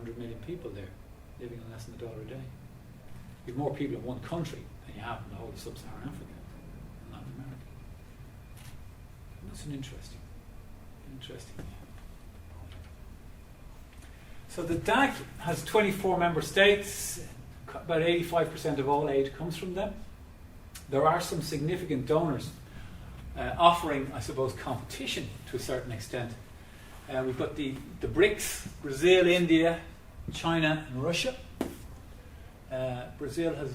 100 million people there living on less than $1 a day. You have more people in one country than you have in the whole of sub-Saharan Africa and Latin America. And that's an interesting. So the DAC has 24 member states. About 85% of all aid comes from them. There are some significant donors offering, I suppose, competition to a certain extent. We've got the BRICS, Brazil, India, China and Russia. Brazil has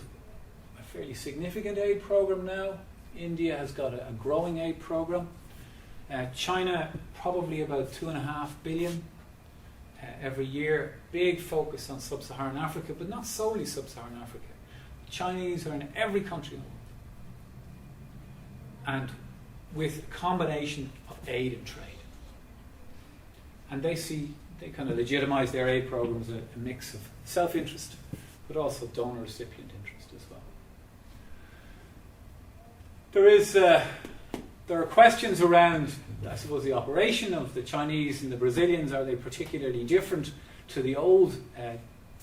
a fairly significant aid program now. India has got a growing aid program. China, probably about $2.5 billion every year. Big focus on sub-Saharan Africa, but not solely sub-Saharan Africa. The Chinese are in every country in the world, and with a combination of aid and trade. And they kind of legitimize their aid programs a mix of self-interest, but also donor-recipient interest as well. There are questions around, I suppose, the operation of the Chinese and the Brazilians. Are they particularly different to the old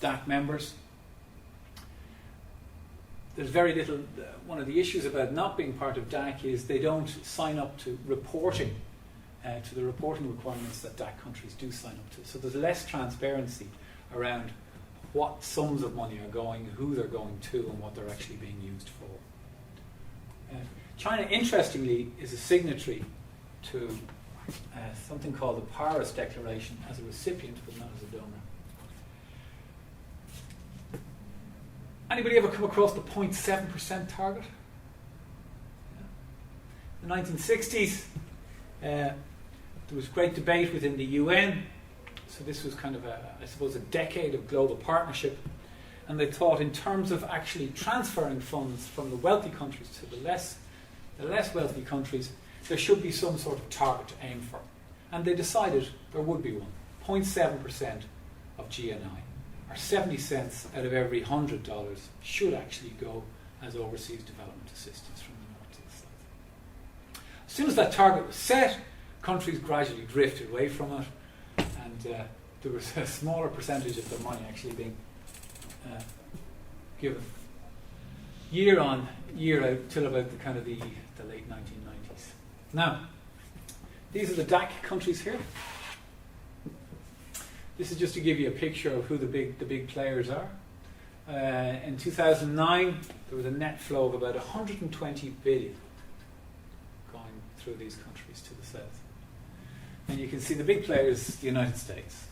DAC members? There's very little. One of the issues about not being part of DAC is they don't sign up to reporting, to the reporting requirements that DAC countries do sign up to. So there's less transparency around what sums of money are going, who they're going to, and what they're actually being used for. China, interestingly, is a signatory to something called the Paris Declaration as a recipient, but not as a donor. Anybody ever come across the 0.7% target? In the 1960s, there was great debate within the UN. So this was kind of, I suppose, a decade of global partnership. And they thought in terms of actually transferring funds from the wealthy countries to the less wealthy countries, there should be some sort of target to aim for. And they decided there would be one. 0.7% of GNI, or 70 cents out of every $100, should actually go as overseas development assistance from the north to the south. As soon as that target was set, countries gradually drifted away from it, and there was a smaller percentage of the money actually being given year on, year out, till about the late 1990s. Now, these are the DAC countries here. This is just to give you a picture of who the big players are. In 2009, there was a net flow of about 120 billion going through these countries to the south. And you can see the big players, the United States.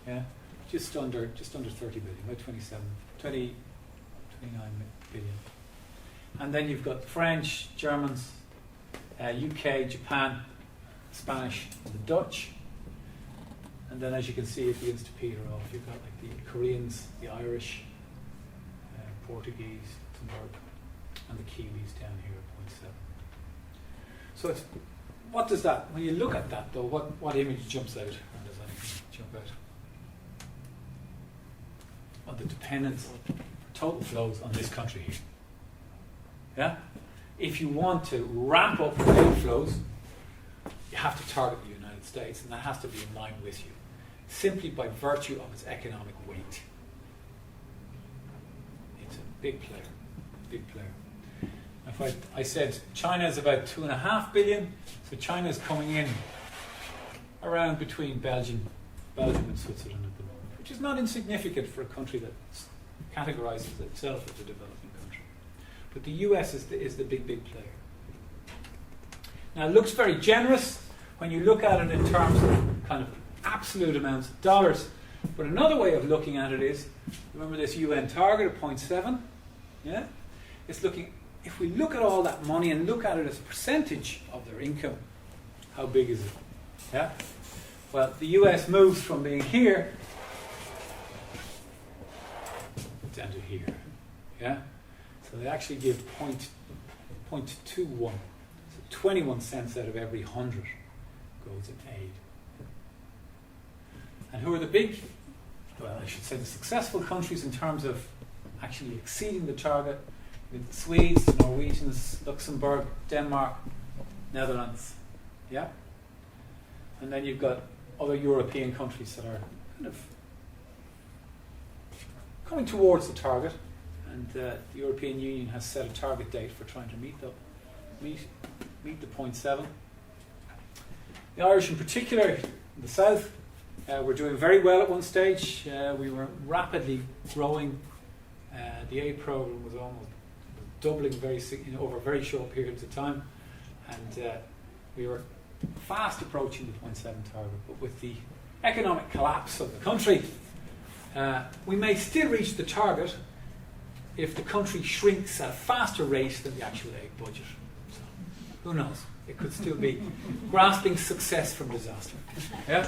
Yeah, just under 30 billion, about 29 billion. And then you've got the French, Germans, UK, Japan, Spanish, and the Dutch. And then, as you can see, it begins to peter off. You've got like the Koreans, the Irish, Portuguese, Luxembourg, and the Kiwis down here at 0.7. So it's, what does that, when you look at that though, what image jumps out? Or does anything jump out? Well, the dependence on total flows on this country here. Yeah? If you want to ramp up aid flows, you have to target the United States, and that has to be in line with you, simply by virtue of its economic weight. It's a big player, big player. If I said China is about 2.5 billion, so China is coming in around between Belgium and Switzerland at the moment, which is not insignificant for a country that categorizes itself as a developing country. But the US is the big player. Now, it looks very generous when you look at it in terms of kind of absolute amounts of dollars. But another way of looking at it is, remember this UN target of 0.7? Yeah? It's looking, if we look at all that money and look at it as a percentage of their income, how big is it? Yeah? Well, the US moves from being here down to here. Yeah? So they actually give 0.21. So 21 cents out of every 100 goes in aid. And who are the big, well, I should say the successful countries in terms of actually exceeding the target? With the Swedes, the Norwegians, Luxembourg, Denmark, Netherlands. Yeah? And then you've got other European countries that are kind of coming towards the target, and the European Union has set a target date for trying to meet the 0.7. The Irish in particular, in the south, were doing very well at one stage. We were rapidly growing. The aid programme was almost doubling over very short periods of time, and we were fast approaching the 0.7 target. But with the economic collapse of the country, we may still reach the target if the country shrinks at a faster rate than the actual aid budget. So, who knows? It could still be grasping success from disaster. Yeah?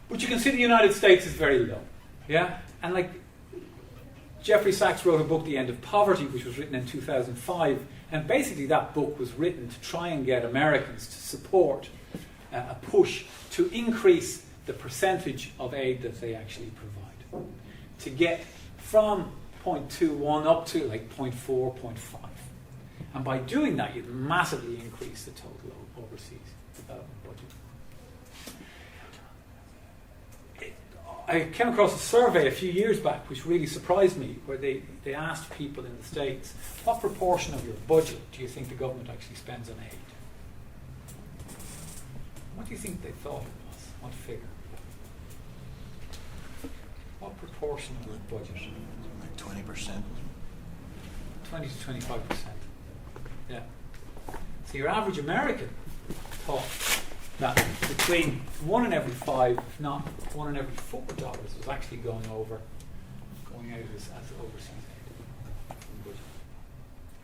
But you can see the United States is very low. Yeah? And like Jeffrey Sachs wrote a book, The End of Poverty, which was written in 2005, and basically that book was written to try and get Americans to support a push to increase the percentage of aid that they actually provide, to get from 0.21 up to like 0.4, 0.5. And by doing that, you'd massively increase the total overseas development budget. I came across a survey a few years back which really surprised me, where they asked people in the States, what proportion of your budget do you think the government actually spends on aid? What do you think they thought it was? What figure? What proportion of the budget? Like 20%. 20 to 25%. Yeah. So your average American thought that between 1 in every 5, if not 1 in every $4, was actually going out as overseas aid.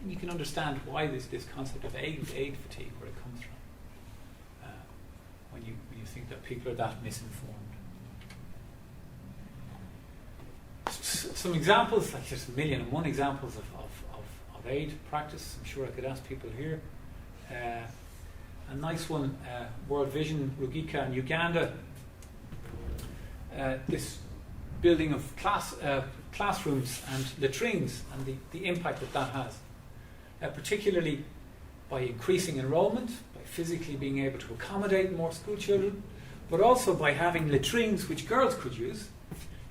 And you can understand why this concept of aid fatigue, where it comes from, when you think that people are that misinformed. Some examples, like there's 1,000,001 examples of aid practice. I'm sure I could ask people here. A nice one, World Vision, Rugika in Uganda. This building of classrooms and latrines, and the impact that has. Particularly by increasing enrollment, by physically being able to accommodate more school children, but also by having latrines which girls could use.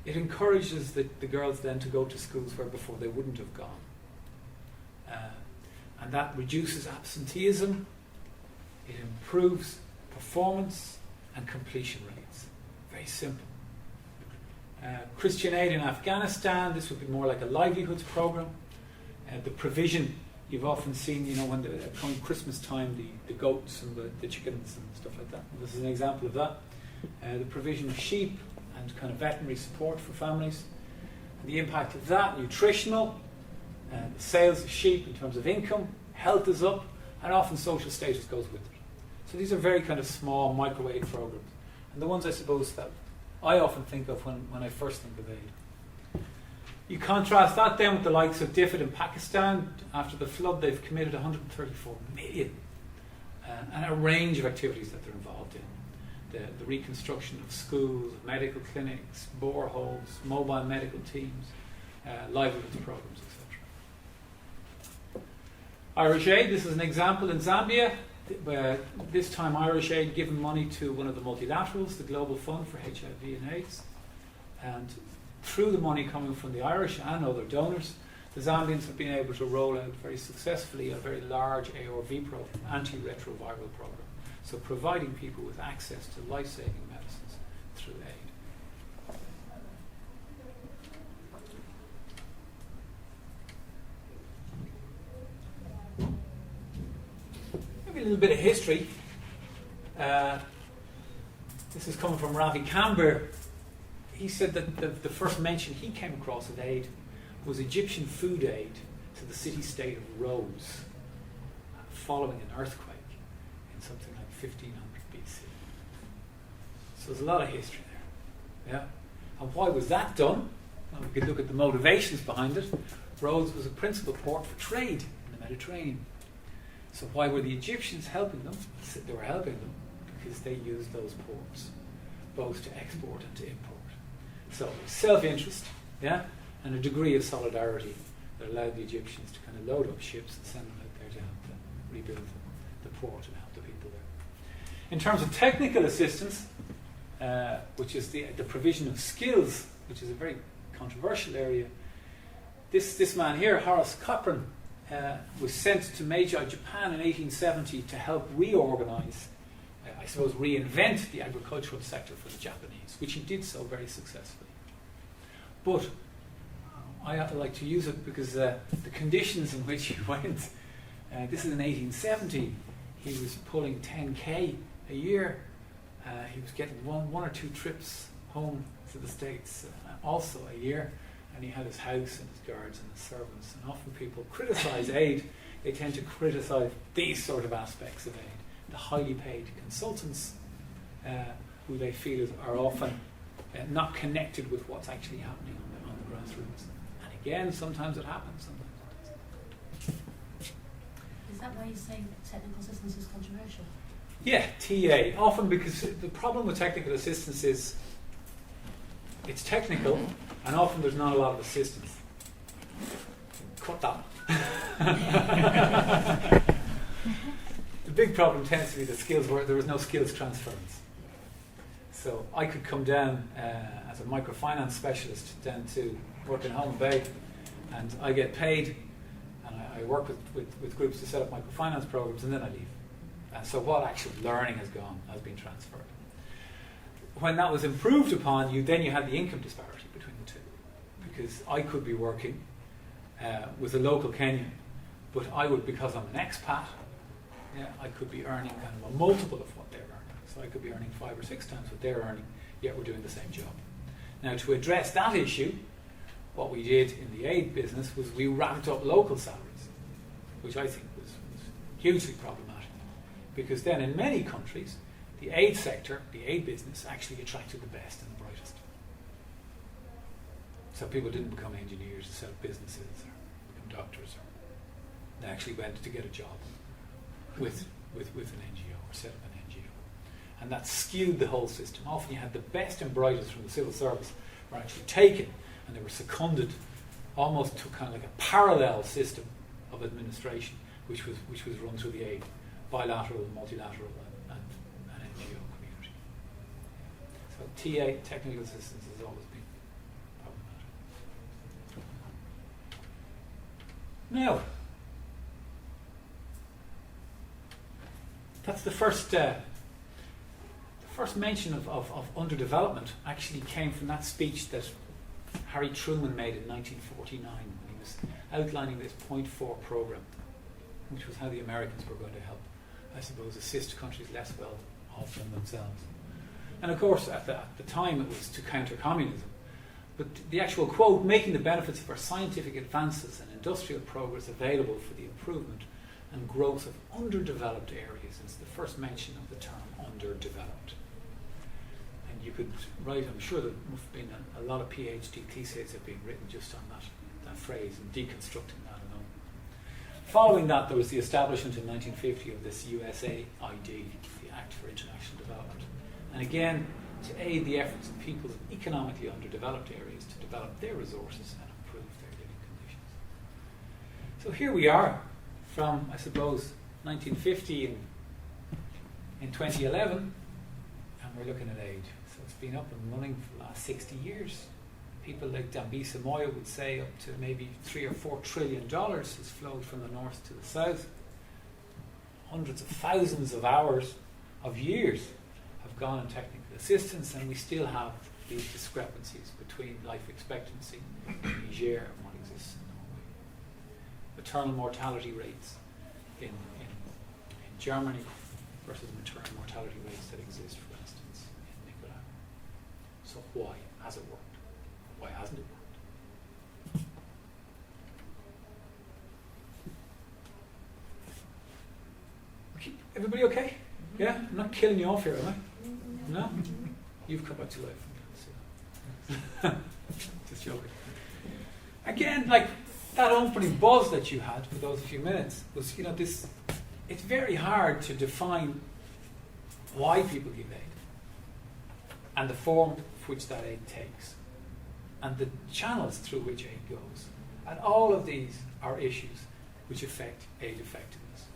It encourages the girls then to go to schools where before they wouldn't have gone. And that reduces absenteeism, it improves performance and completion rates. Very simple. Christian aid in Afghanistan, this would be more like a livelihoods program. The provision, you've often seen, when come Christmas time, the goats and the chickens and stuff like that. This is an example of that. The provision of sheep and kind of veterinary support for families. And the impact of that, nutritional, the sales of sheep in terms of income, health is up, and often social status goes with it. So these are very kind of small micro-aid programs. And the ones I suppose that I often think of when I first think of aid. You contrast that then with the likes of DFID in Pakistan. After the flood, they've committed 134 million and a range of activities that they're involved in. The reconstruction of schools, medical clinics, boreholes, mobile medical teams, livelihoods programs, etc. Irish Aid, this is an example in Zambia. This time Irish Aid giving money to one of the multilaterals, the Global Fund for HIV and AIDS. And through the money coming from the Irish and other donors, the Zambians have been able to roll out very successfully a very large ARV program, antiretroviral program. So providing people with access to life-saving medicines through aid. Maybe a little bit of history. This is coming from Ravi Kambir. He said that the first mention he came across of aid was Egyptian food aid to the city-state of Rhodes following an earthquake in something like 1500 BC. So there's a lot of history there. Yeah? And why was that done? Well, we could look at the motivations behind it. Rhodes was a principal port for trade in the Mediterranean. So why were the Egyptians helping them? They were helping them because they used those ports both to export and to import. So self-interest, yeah, and a degree of solidarity that allowed the Egyptians to kind of load up ships and send them out there to help them rebuild the port and help the people there. In terms of technical assistance, which is the provision of skills which is a very controversial area. This man here, Horace Cochrane, was sent to Meiji, Japan in 1870 to help reorganize, I suppose reinvent the agricultural sector for the Japanese, which he did so very successfully. But I like to use it because the conditions in which he went, this is in 1870, he was pulling 10k a year. He was getting one or two trips home to the States also a year, and he had his house and his guards and his servants. And often people criticise aid, they tend to criticise these sort of aspects of aid. The highly paid consultants who they feel are often not connected with what's actually happening on the grassroots. And again, sometimes it happens, sometimes it doesn't. Is that why you're saying technical assistance is controversial? Yeah, TA. Often because the problem with technical assistance is it's technical and often there's not a lot of assistance. Cut that. The big problem tends to be the skills where there is no skills transference. So I could come down as a microfinance specialist down to work in Holme Bay, and I get paid, and I work with groups to set up microfinance programs, and then I leave. So what actual learning has been transferred. When that was improved upon, you had the income disparity between the two, because I could be working with a local Kenyan, but I would, because I'm an expat, I could be earning kind of a multiple of what they're earning. So I could be earning 5 or 6 times what they're earning, yet we're doing the same job. Now, to address that issue, what we did in the aid business was we ramped up local salaries, which I think was hugely problematic. Because then in many countries, the aid sector, the aid business, actually attracted the best and the brightest. So people didn't become engineers to set up businesses or become doctors. They actually went to get a job with an NGO or set up an NGO. And that skewed the whole system. Often you had the best and brightest from the civil service were actually taken and they were seconded almost to kind of like a parallel system of administration which was run through the aid, bilateral, multilateral and NGO community. So TA, technical assistance, has always been problematic. Now, that's the first mention of underdevelopment actually came from that speech that Harry Truman made in 1949 when he was outlining this Point 4 program, which was how the Americans were going to help, I suppose, assist countries less well off than themselves. And of course, at the time, it was to counter communism. But the actual quote, making the benefits of our scientific advances and industrial progress available for the improvement and growth of underdeveloped areas, is the first mention of the term underdeveloped. And you could write, I'm sure there must have been a lot of PhD theses have been written just on that phrase and deconstructing that alone. Following that, there was the establishment in 1950 of this USAID, the Act for International Development. And again, to aid the efforts of people in economically underdeveloped areas to develop their resources and improve their living conditions. So here we are from, I suppose, 1950 in 2011, and we're looking at aid. So it's been up and running for the last 60 years. People like Dambisa Moyo would say up to maybe $3 or $4 trillion has flowed from the north to the south. Hundreds of thousands of hours of years have gone in technical assistance, and we still have these discrepancies between life expectancy in Niger and what exists in Norway. Maternal mortality rates in Germany versus maternal mortality rates that exist, for instance, in Nicaragua. So why has it worked? Why hasn't it worked? Okay. Everybody okay? Yeah? I'm not killing you off here, am I? No? You've come back to life. Just joking. Again, like that opening buzz that you had for those few minutes was, this. It's very hard to define why people give aid and the form which that aid takes and the channels through which aid goes. And all of these are issues which affect aid effectiveness.